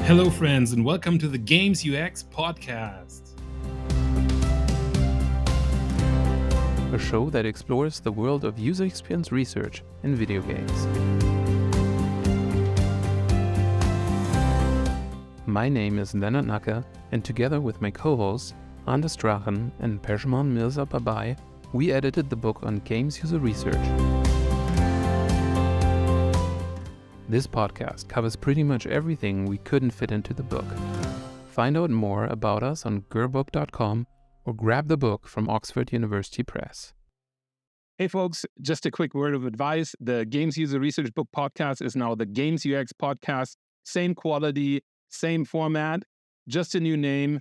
Hello, friends, and welcome to the Games UX podcast. A show that explores the world of user experience research in video games. My name is Leonard Nacker, and together with my co-hosts Anders Drachen and Pejman Mirza Babai, we edited the book on games user research. This podcast covers pretty much everything we couldn't fit into the book. Find out more about us on gerbook.com or grab the book from Oxford University Press. Hey folks, just a quick word of advice. The Games User Research Book podcast is now the Games UX podcast. Same quality, same format, just a new name.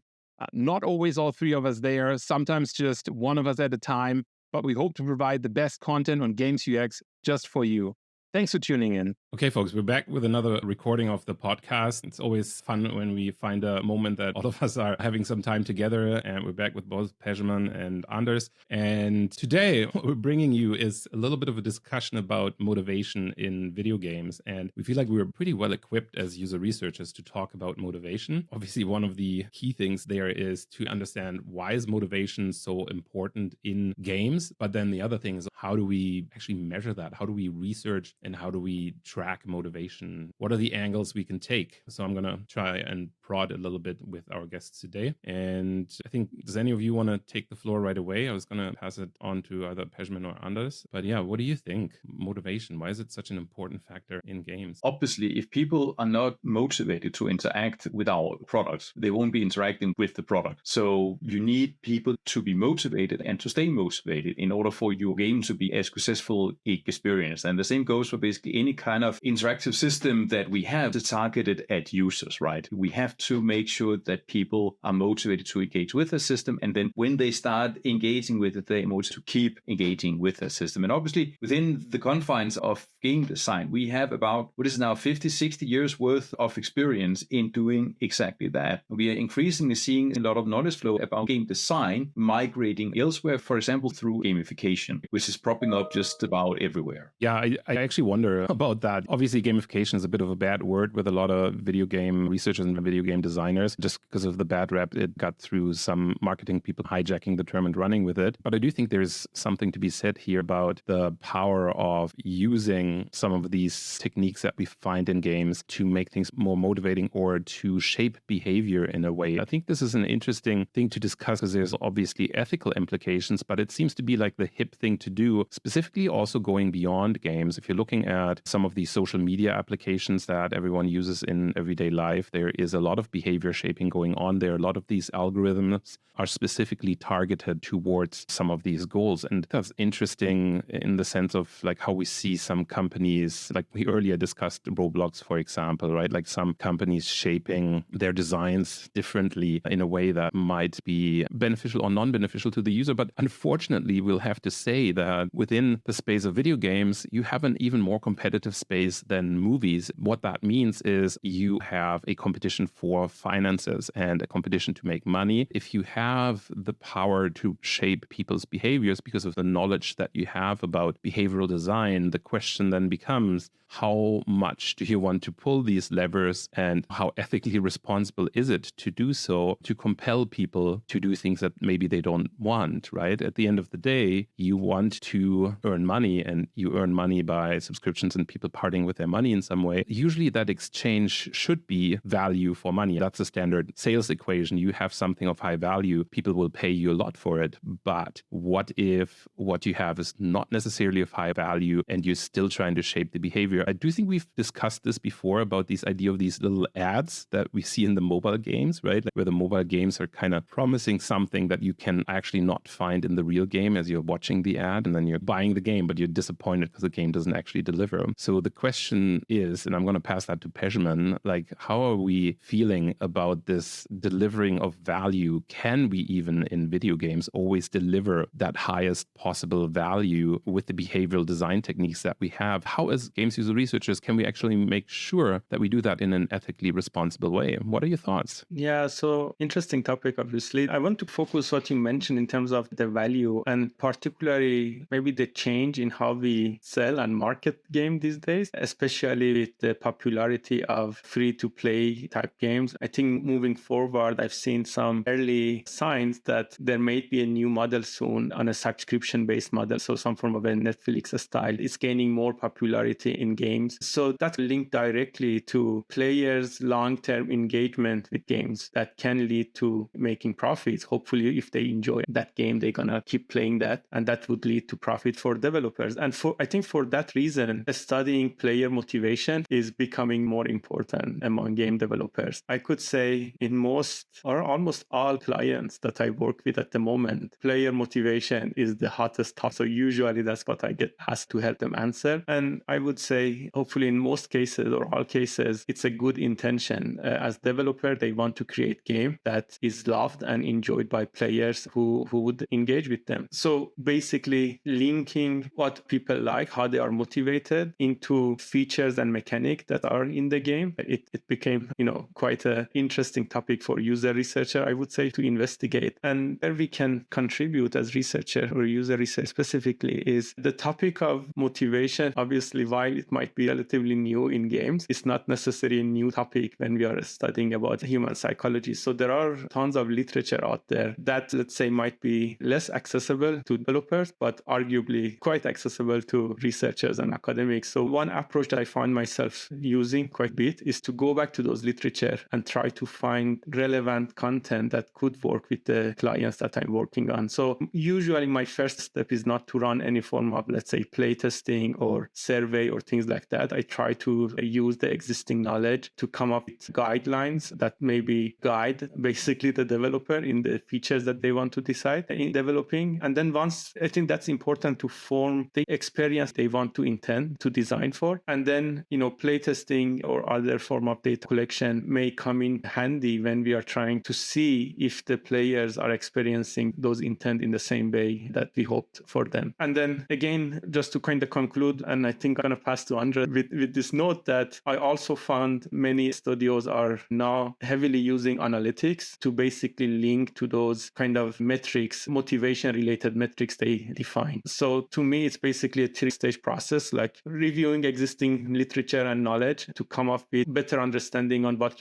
Not always all three of us there, sometimes just one of us at a time, but we hope to provide the best content on Games UX just for you. Thanks for tuning in. Okay, folks, we're back with another recording of the podcast. It's always fun when we find a moment that all of us are having some time together, and we're back with both Pejman and Anders. And today, what we're bringing you is a little bit of a discussion about motivation in video games. And we feel like we're pretty well equipped as user researchers to talk about motivation. Obviously, one of the key things there is to understand why is motivation so important in games. But then the other thing is, how do we actually measure that? How do we research and how do we track motivation? What are the angles we can take? So I'm going to try and prod a little bit with our guests today. And I think, does any of you want to take the floor right away? I was going to pass it on to either Pejman or Anders. But yeah, what do you think? Motivation, why is it such an important factor in games? Obviously, if people are not motivated to interact with our products, they won't be interacting with the product. So you need people to be motivated and to stay motivated in order for your game to be as successful experience. And the same goes for basically any kind of interactive system that we have that's targeted at users, right? We have to make sure that people are motivated to engage with the system. And then when they start engaging with it, they're motivated to keep engaging with the system. And obviously, within the confines of game design, we have about, 50, 60 years worth of experience in doing exactly that. We are increasingly seeing a lot of knowledge flow about game design migrating elsewhere, for example, through gamification, which is propping up just about everywhere. Yeah, I actually wonder about that. Obviously, gamification is a bit of a bad word with a lot of video game researchers and video game designers, just because of the bad rep it got through some marketing people hijacking the term and running with it. But I do think there's something to be said here about the power of using some of these techniques that we find in games to make things more motivating or to shape behavior in a way. I think this is an interesting thing to discuss because there's obviously ethical implications, but it seems to be like the hip thing to do, specifically also going beyond games. If you're looking at some of these social media applications that everyone uses in everyday life, there is a lot of behavior shaping going on there. A lot of these algorithms are specifically targeted towards some of these goals. And that's interesting in the sense of like how we see some companies, like we earlier discussed Roblox, for example, right? Like some companies shaping their designs differently in a way that might be beneficial or non-beneficial to the user. But unfortunately, we'll have to say that within the space of video games, you have an even more competitive space than movies. What that means is you have a competition for finances and a competition to make money. If you have the power to shape people's behaviors because of the knowledge that you have about behavioral design, the question then becomes, how much do you want to pull these levers and how ethically responsible is it to do so, to compel people to do things that maybe they don't want, right? At the end of the day, you want to earn money and you earn money by subscriptions and people parting with their money in some way. Usually that exchange should be value for money. That's a standard sales equation. You have something of high value, people will pay you a lot for it. But what if what you have is not necessarily of high value and you're still trying to shape the behavior? I do think we've discussed this before about this idea of these little ads that we see in the mobile games, right? Like where the mobile games are kind of promising something that you can actually not find in the real game as you're watching the ad, and then you're buying the game, but you're disappointed because the game doesn't actually deliver. So the question is, and I'm going to pass that to Pejman, like how are we feeling about this delivering of value? Can we even in video games always deliver that highest possible value with the behavioral design techniques that we have? How as games user researchers can we actually make sure that we do that in an ethically responsible way? What are your thoughts? Yeah, so interesting topic, obviously. I want to focus what you mentioned in terms of the value and particularly maybe the change in how we sell and market game these days, especially with the popularity of free-to-play type games games. I think moving forward, I've seen some early signs that there may be a new model soon on a subscription-based model. So some form of a Netflix style. It's gaining more popularity in games. So that's linked directly to players' long-term engagement with games that can lead to making profits. Hopefully, if they enjoy that game, they're going to keep playing that. And that would lead to profit for developers. And I think for that reason, studying player motivation is becoming more important among game developers. I could say in most or almost all clients that I work with at the moment, player motivation is the hottest topic. So usually that's what I get asked to help them answer. And I would say, hopefully in most cases or all cases, it's a good intention. As developer, they want to create game that is loved and enjoyed by players who would engage with them. So basically linking what people like, how they are motivated into features and mechanics that are in the game, it became, quite an interesting topic for user researcher, I would say, to investigate. And where we can contribute as researcher or user research specifically is the topic of motivation. Obviously, while it might be relatively new in games, it's not necessarily a new topic when we are studying about human psychology. So there are tons of literature out there that, let's say, might be less accessible to developers, but arguably quite accessible to researchers and academics. So one approach that I find myself using quite a bit is to go back to those literature and try to find relevant content that could work with the clients that I'm working on. So usually my first step is not to run any form of, let's say, playtesting or survey or things like that. I try to use the existing knowledge to come up with guidelines that maybe guide basically the developer in the features that they want to decide in developing. And then once, I think that's important to form the experience they want to intend to design for. And then, playtesting or other form of data collection may come in handy when we are trying to see if the players are experiencing those intent in the same way that we hoped for them. And then again, just to kind of conclude, and I think I'm going to pass to Andre with this note that I also found many studios are now heavily using analytics to basically link to those kind of metrics, motivation related metrics they define. So to me, it's basically a 3-stage process, like reviewing existing literature and knowledge to come up with better understanding on what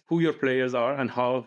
who your players are and how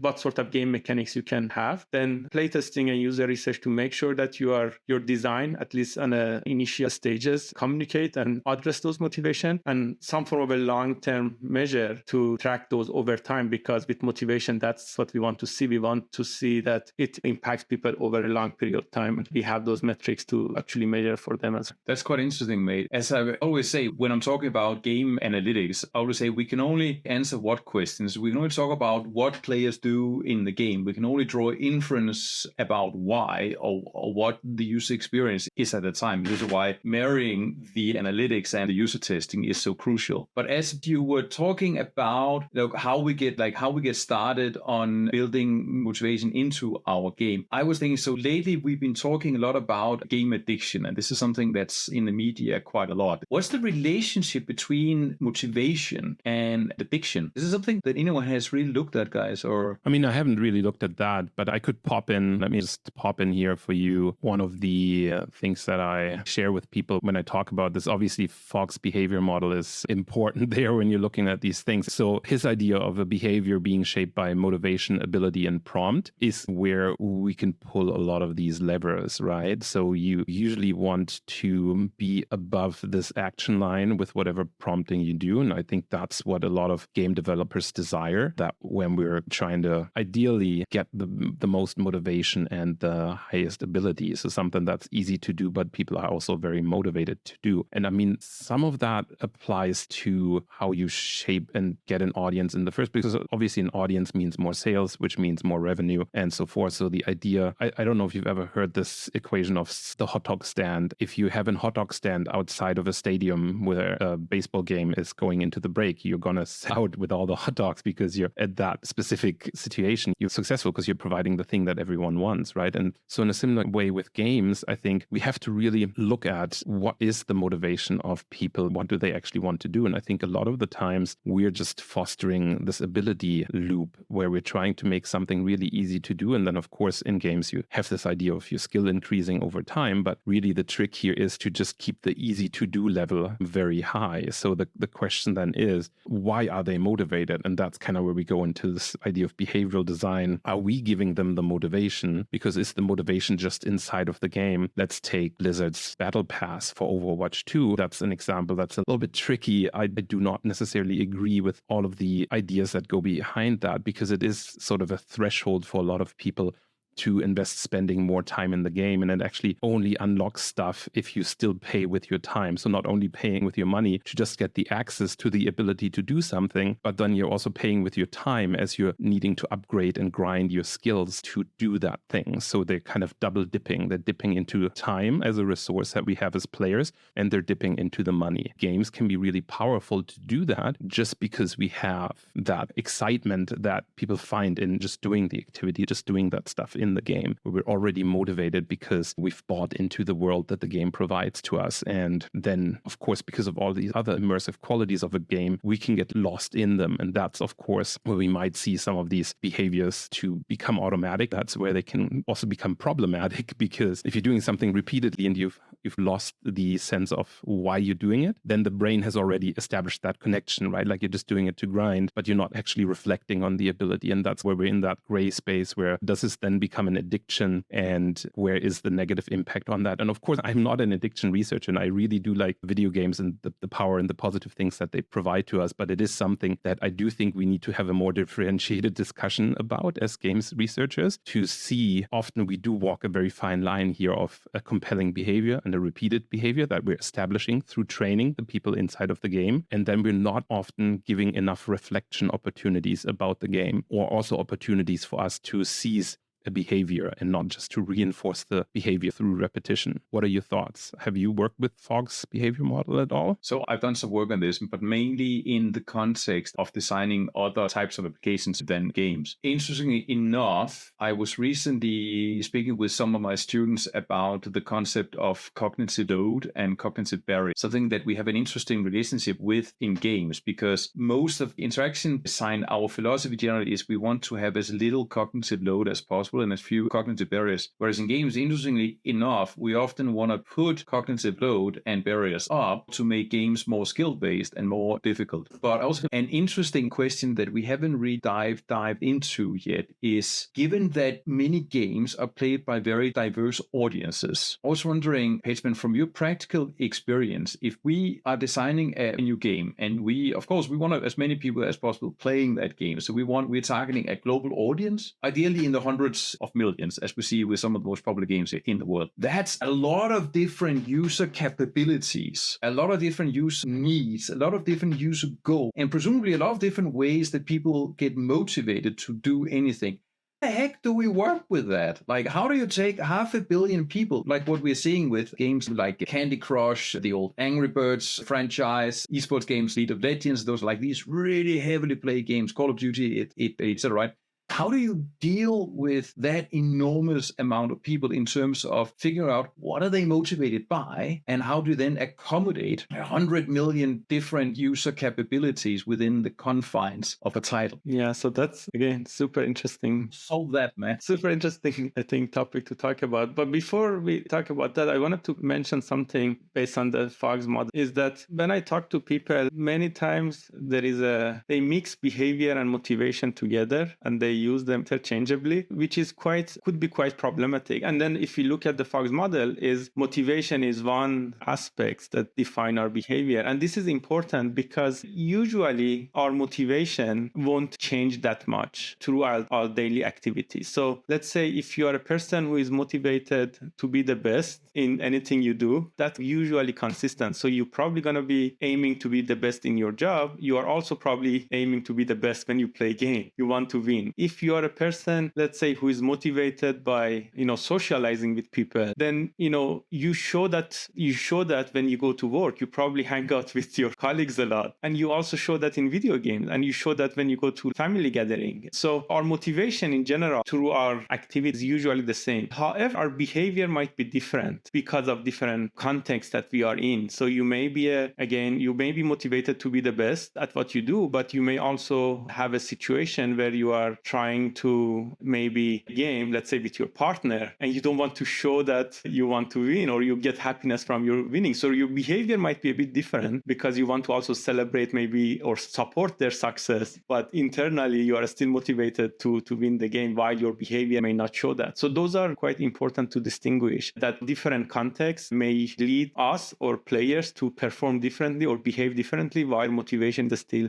what sort of game mechanics you can have. Then playtesting and user research to make sure that your design, at least on the initial stages, communicate and address those motivation, and some form of a long-term measure to track those over time, because with motivation, that's what we want to see. We want to see that it impacts people over a long period of time, and we have those metrics to actually measure for them as well. That's quite interesting, mate. As I always say, when I'm talking about game analytics, I always say we can only answer what questions. We can only talk about what players do in the game. We can only draw inference about why or what the user experience is at the time. This is why marrying the analytics and the user testing is so crucial. But as you were talking about how we get started on building motivation into our game, I was thinking, so lately we've been talking a lot about game addiction, and this is something that's in the media quite a lot. What's the relationship between motivation and addiction? Is this something that anyone has really looked at, guys? Or I mean, I haven't really looked at that, but I could let me just pop in here for you. One of the things that I share with people when I talk about this, obviously Fogg's behavior model is important there when you're looking at these things. So his idea of a behavior being shaped by motivation, ability, and prompt is where we can pull a lot of these levers, right? So you usually want to be above this action line with whatever prompting you do. And I think that's what a lot of game developers desire, that when we're trying to ideally get the most motivation and the highest ability. So something that's easy to do, but people are also very motivated to do. And I mean, some of that applies to how you shape and get an audience in the first, because obviously an audience means more sales, which means more revenue and so forth. So the idea, I don't know if you've ever heard this equation of the hot dog stand. If you have a hot dog stand outside of a stadium where a baseball game is going into the break, you're going to sell out with all the hot dogs because you're at that specific situation. You're successful because you're providing the thing that everyone wants, right? And so in a similar way with games, I think we have to really look at what is the motivation of people? What do they actually want to do? And I think a lot of the times we're just fostering this ability loop where we're trying to make something really easy to do. And then of course in games you have this idea of your skill increasing over time, but really the trick here is to just keep the easy to do level very high. So the question then is, why are are they motivated? And that's kind of where we go into this idea of behavioral design. Are we giving them the motivation? Because is the motivation just inside of the game? Let's take Blizzard's Battle Pass for Overwatch 2. That's an example that's a little bit tricky. I do not necessarily agree with all of the ideas that go behind that, because it is sort of a threshold for a lot of people to invest spending more time in the game. And it actually only unlocks stuff if you still pay with your time. So not only paying with your money to just get the access to the ability to do something, but then you're also paying with your time as you're needing to upgrade and grind your skills to do that thing. So they're kind of double dipping. They're dipping into time as a resource that we have as players, and they're dipping into the money. Games can be really powerful to do that just because we have that excitement that people find in just doing the activity, just doing that stuff in the game, where we're already motivated because we've bought into the world that the game provides to us. And then, of course, because of all these other immersive qualities of a game, we can get lost in them. And that's, of course, where we might see some of these behaviors to become automatic. That's where they can also become problematic, because if you're doing something repeatedly and you've lost the sense of why you're doing it, then the brain has already established that connection, right? Like you're just doing it to grind, but you're not actually reflecting on the ability. And that's where we're in that gray space where does this then become an addiction, and where is the negative impact on that? And of course, I'm not an addiction researcher, and I really do like video games and the power and the positive things that they provide to us. But it is something that I do think we need to have a more differentiated discussion about as games researchers, to see often we do walk a very fine line here of a compelling behavior and a repeated behavior that we're establishing through training the people inside of the game. And then we're not often giving enough reflection opportunities about the game, or also opportunities for us to seize a behavior and not just to reinforce the behavior through repetition. What are your thoughts? Have you worked with Fogg's behavior model at all? So I've done some work on this, but mainly in the context of designing other types of applications than games. Interestingly enough, I was recently speaking with some of my students about the concept of cognitive load and cognitive barrier, something that we have an interesting relationship with in games, because most of interaction design, our philosophy generally is we want to have as little cognitive load as possible and as few cognitive barriers. Whereas in games, interestingly enough, we often want to put cognitive load and barriers up to make games more skill-based and more difficult. But also an interesting question that we haven't really dived into yet is, given that many games are played by very diverse audiences, I was wondering, Pageman, from your practical experience, if we are designing a new game, and we, of course, we want as many people as possible playing that game. So we're targeting a global audience, ideally in the hundreds of millions, as we see with some of the most popular games in the world. That's a lot of different user capabilities, a lot of different user needs, a lot of different user goals, and presumably a lot of different ways that people get motivated to do anything. How the heck do we work with that? Like, how do you take 500 million people, like what we're seeing with games like Candy Crush, the old Angry Birds franchise, esports games, League of Legends, those are like these really heavily played games, Call of Duty, etc., right? How do you deal with that enormous amount of people in terms of figuring out what are they motivated by, and how do you then accommodate 100 million different user capabilities within the confines of a title? Yeah, so that's, again, super interesting. Solve that, man. Super interesting, I think, topic to talk about. But before we talk about that, I wanted to mention something based on the Fogg's model, is that when I talk to people, many times they mix behavior and motivation together, and they use them interchangeably, which is could be quite problematic. And then if you look at the Fogg's model, is motivation is one aspect that define our behavior. And this is important because usually our motivation won't change that much throughout our daily activities. So let's say if you are a person who is motivated to be the best in anything you do, that's usually consistent. So you're probably going to be aiming to be the best in your job. You are also probably aiming to be the best when you play game. You want to win. If you are a person, let's say, who is motivated by, socializing with people, then, you show that when you go to work, you probably hang out with your colleagues a lot. And you also show that in video games, and you show that when you go to family gathering. So our motivation in general through our activities is usually the same. However, our behavior might be different because of different contexts that we are in. So you may be motivated to be the best at what you do, but you may also have a situation where you are trying to maybe game, let's say with your partner, and you don't want to show that you want to win or you get happiness from your winning. So your behavior might be a bit different because you want to also celebrate maybe or support their success, but internally you are still motivated to win the game while your behavior may not show that. So those are quite important to distinguish, that different contexts may lead us or players to perform differently or behave differently while motivation is still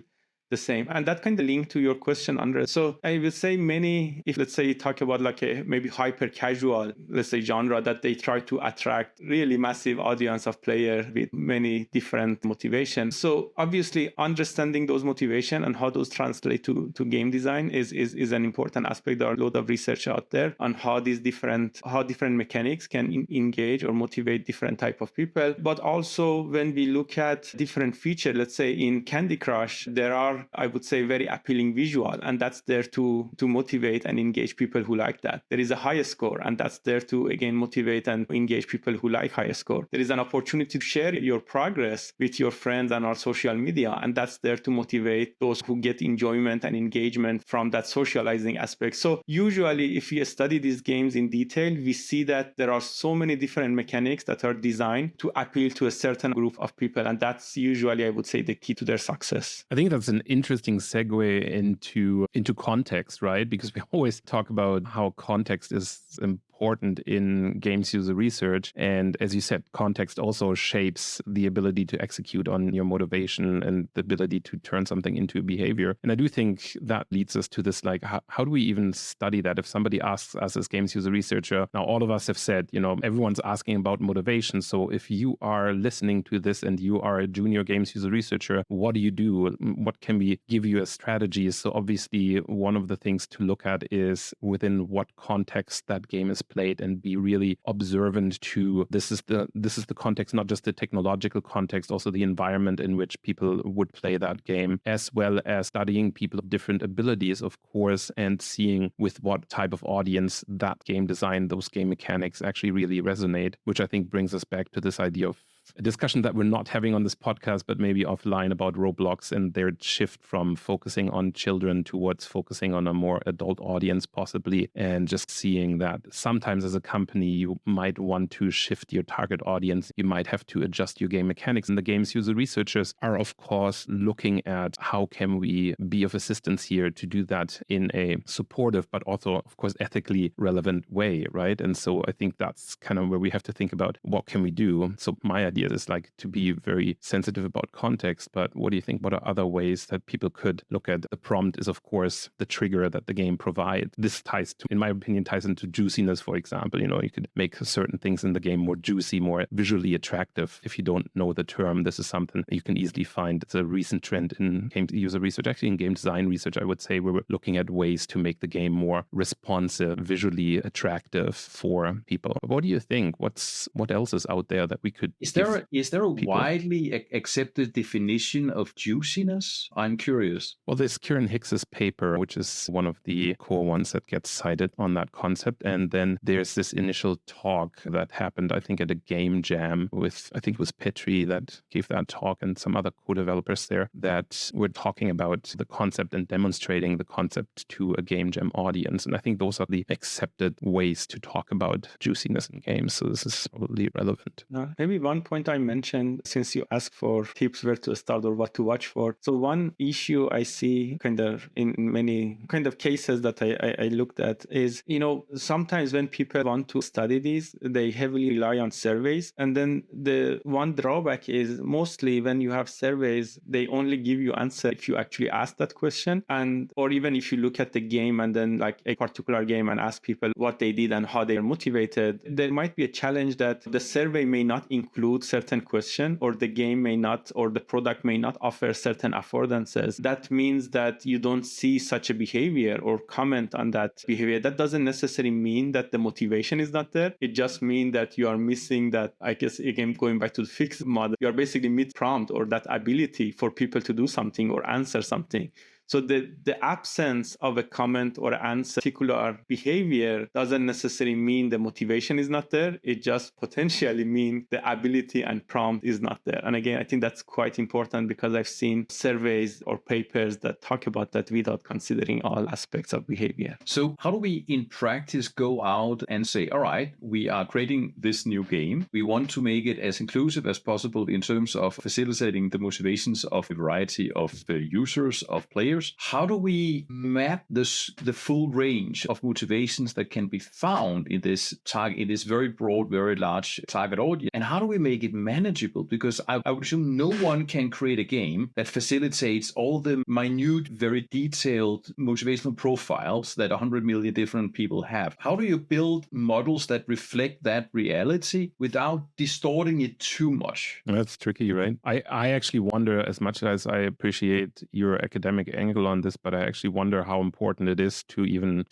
the same. And that kind of link to your question, Andre. So I would say many, if let's say talk about like a maybe hyper casual, let's say genre, that they try to attract really massive audience of players with many different motivations. So obviously understanding those motivation and how those translate to game design is an important aspect. There are a lot of research out there on how different mechanics can engage or motivate different type of people. But also when we look at different features, let's say in Candy Crush, there are, I would say, very appealing visual, and that's there to motivate and engage people who like that. There is a higher score, and that's there to again motivate and engage people who like higher score. There is an opportunity to share your progress with your friends and on social media, and that's there to motivate those who get enjoyment and engagement from that socializing aspect. So usually if you study these games in detail, we see that there are so many different mechanics that are designed to appeal to a certain group of people, and that's usually, I would say, the key to their success. I think that's an interesting segue into context, right? Because we always talk about how context is important in games user research. And as you said, context also shapes the ability to execute on your motivation and the ability to turn something into a behavior. And I do think that leads us to this, like, how do we even study that? If somebody asks us as games user researcher, now all of us have said, everyone's asking about motivation. So if you are listening to this and you are a junior games user researcher, what do you do? What can we give you as strategies? So obviously one of the things to look at is within what context that game is played, and be really observant to this is the context, not just the technological context, also the environment in which people would play that game, as well as studying people of different abilities, of course, and seeing with what type of audience that game design, those game mechanics actually really resonate, which I think brings us back to this idea of a discussion that we're not having on this podcast, but maybe offline, about Roblox and their shift from focusing on children towards focusing on a more adult audience, possibly, and just seeing that sometimes as a company, you might want to shift your target audience. You might have to adjust your game mechanics. And the games user researchers are, of course, looking at how can we be of assistance here to do that in a supportive, but also, of course, ethically relevant way, right? And so I think that's kind of where we have to think about what can we do. So my idea is like to be very sensitive about context, but what do you think? What are other ways that people could look at? The prompt is, of course, the trigger that the game provides. This ties to, in my opinion, ties into juiciness, for example. You could make certain things in the game more juicy, more visually attractive. If you don't know the term, this is something you can easily find. It's a recent trend in game user research, actually in game design research, I would say, where we're looking at ways to make the game more responsive, visually attractive for people. What do you think? What else is out there that we could Is there a people? widely accepted definition of juiciness? I'm curious. Well, there's Kieran Hicks's paper, which is one of the core ones that gets cited on that concept. And then there's this initial talk that happened, I think, at a game jam with, I think it was Petri that gave that talk, and some other co-developers there that were talking about the concept and demonstrating the concept to a game jam audience. And I think those are the accepted ways to talk about juiciness in games. So this is probably relevant. Maybe one point I mentioned, since you asked for tips where to start or what to watch for. So one issue I see kind of in many kind of cases that I looked at is, sometimes when people want to study these, they heavily rely on surveys. And then the one drawback is mostly when you have surveys, they only give you answer if you actually ask that question. Or even if you look at the game and then like a particular game and ask people what they did and how they are motivated, there might be a challenge that the survey may not include certain question, or the game may not, or the product may not offer certain affordances. That means that you don't see such a behavior or comment on that behavior. That doesn't necessarily mean that the motivation is not there. It just means that you are missing that, I guess, again, going back to the fixed model, you are basically mid-prompt or that ability for people to do something or answer something. So the absence of a comment or answer, particular behavior, doesn't necessarily mean the motivation is not there. It just potentially means the ability and prompt is not there. And again, I think that's quite important because I've seen surveys or papers that talk about that without considering all aspects of behavior. So how do we in practice go out and say, all right, we are creating this new game. We want to make it as inclusive as possible in terms of facilitating the motivations of a variety of users, of players. How do we map the full range of motivations that can be found in this target, in this very broad, very large target audience? And how do we make it manageable? Because I would assume no one can create a game that facilitates all the minute, very detailed motivational profiles that 100 million different people have. How do you build models that reflect that reality without distorting it too much? That's tricky, right? I actually wonder, as much as I appreciate your academic angle on this, but I actually wonder how important it is to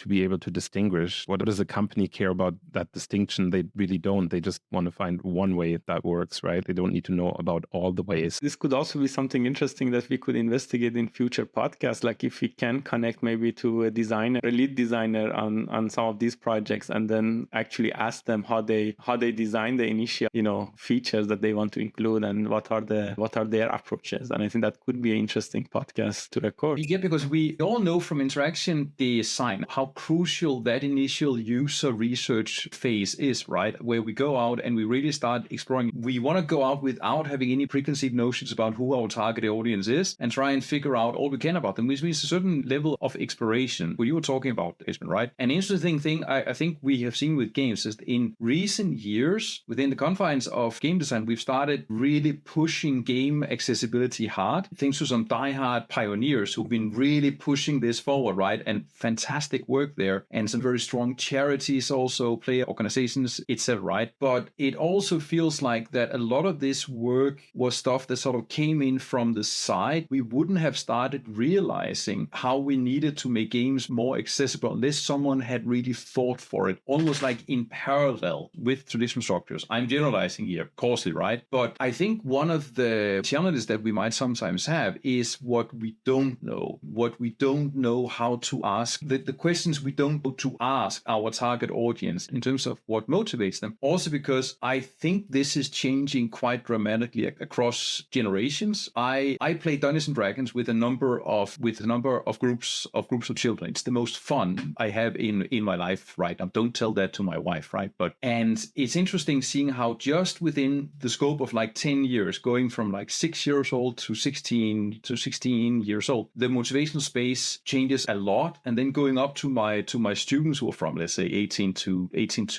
be able to distinguish. What does a company care about that distinction? They really don't. They just want to find one way that works, right? They don't need to know about all the ways. This could also be something interesting that we could investigate in future podcasts. Like if we can connect maybe to a designer, a lead designer on some of these projects, and then actually ask them how they design the initial, features that they want to include and what are their approaches. And I think that could be an interesting podcast to record. Yeah, because we all know from interaction design how crucial that initial user research phase is, right? Where we go out and we really start exploring. We want to go out without having any preconceived notions about who our target audience is and try and figure out all we can about them, which means a certain level of exploration. What you were talking about, Esben, right? An interesting thing I think we have seen with games is in recent years, within the confines of game design, we've started really pushing game accessibility hard, thanks to some diehard pioneers who've been really pushing this forward, right? And fantastic work there, and some very strong charities also, player organizations, etc., right? But it also feels like that a lot of this work was stuff that sort of came in from the side. We wouldn't have started realizing how we needed to make games more accessible unless someone had really thought for it, almost like in parallel with traditional structures. I'm generalizing here, coarsely, right? But I think one of the challenges that we might sometimes have is what we don't know how to ask, the questions we don't know to ask our target audience in terms of what motivates them. Also because I think this is changing quite dramatically across generations. I play Dungeons and Dragons with a number of groups of children. It's the most fun I have in my life right now. Don't tell that to my wife, right? And it's interesting seeing how just within the scope of like 10 years, going from like 6 years old to 16 years old, the motivational space changes a lot. And then going up to my students who are from, let's say, 18 to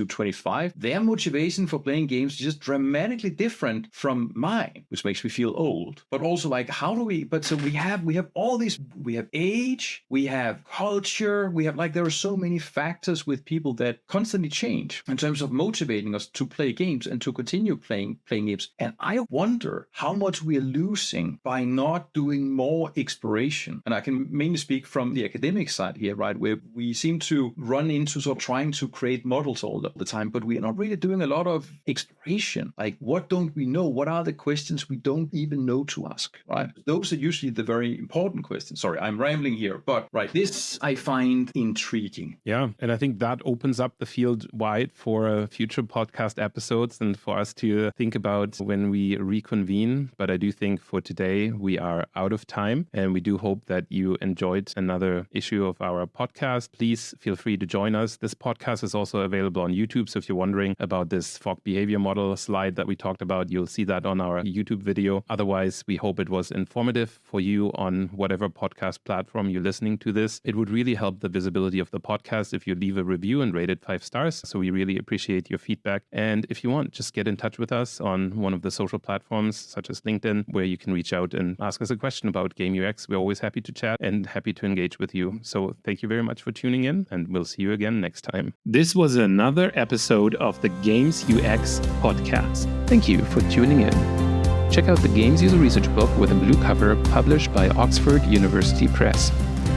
25, their motivation for playing games is just dramatically different from mine, which makes me feel old. But also like, how do we, but so we have all these, we have age, we have culture, we have like, there are so many factors with people that constantly change in terms of motivating us to play games and to continue playing games. And I wonder how much we are losing by not doing more exploration. And I can mainly speak from the academic side here, right, where we seem to run into sort of trying to create models all the time, but we are not really doing a lot of exploration. Like, what don't we know? What are the questions we don't even know to ask, right? Those are usually the very important questions. Sorry, I'm rambling here, but right, this I find intriguing. Yeah, and I think that opens up the field wide for future podcast episodes and for us to think about when we reconvene. But I do think for today we are out of time, and we do hope that you enjoyed another issue of our podcast. Please feel free to join us. This podcast is also available on YouTube, so if you're wondering about this Fogg behavior model slide that we talked about, you'll see that on our YouTube video. Otherwise, we hope it was informative for you on whatever podcast platform you're listening to this. It would really help the visibility of the podcast if you leave a review and rate it 5 stars. So we really appreciate your feedback. And if you want, just get in touch with us on one of the social platforms such as LinkedIn, where you can reach out and ask us a question about Game UX. We're always happy to chat and happy to engage with you. So thank you very much for tuning in, and we'll see you again next time. This was another episode of the Games UX podcast. Thank you for tuning in. Check out the Games User Research book with a blue cover published by Oxford University Press,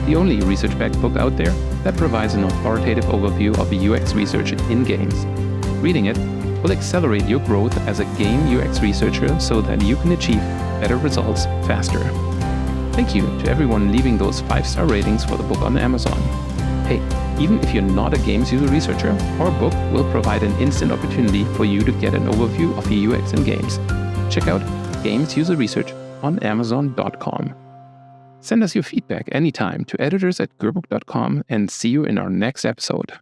the only research-backed book out there that provides an authoritative overview of UX research in games. Reading it will accelerate your growth as a game UX researcher so that you can achieve better results faster. Thank you to everyone leaving those 5-star ratings for the book on Amazon. Hey, even if you're not a games user researcher, our book will provide an instant opportunity for you to get an overview of UX in games. Check out Games User Research on Amazon.com. Send us your feedback anytime to editors@gerbook.com and see you in our next episode.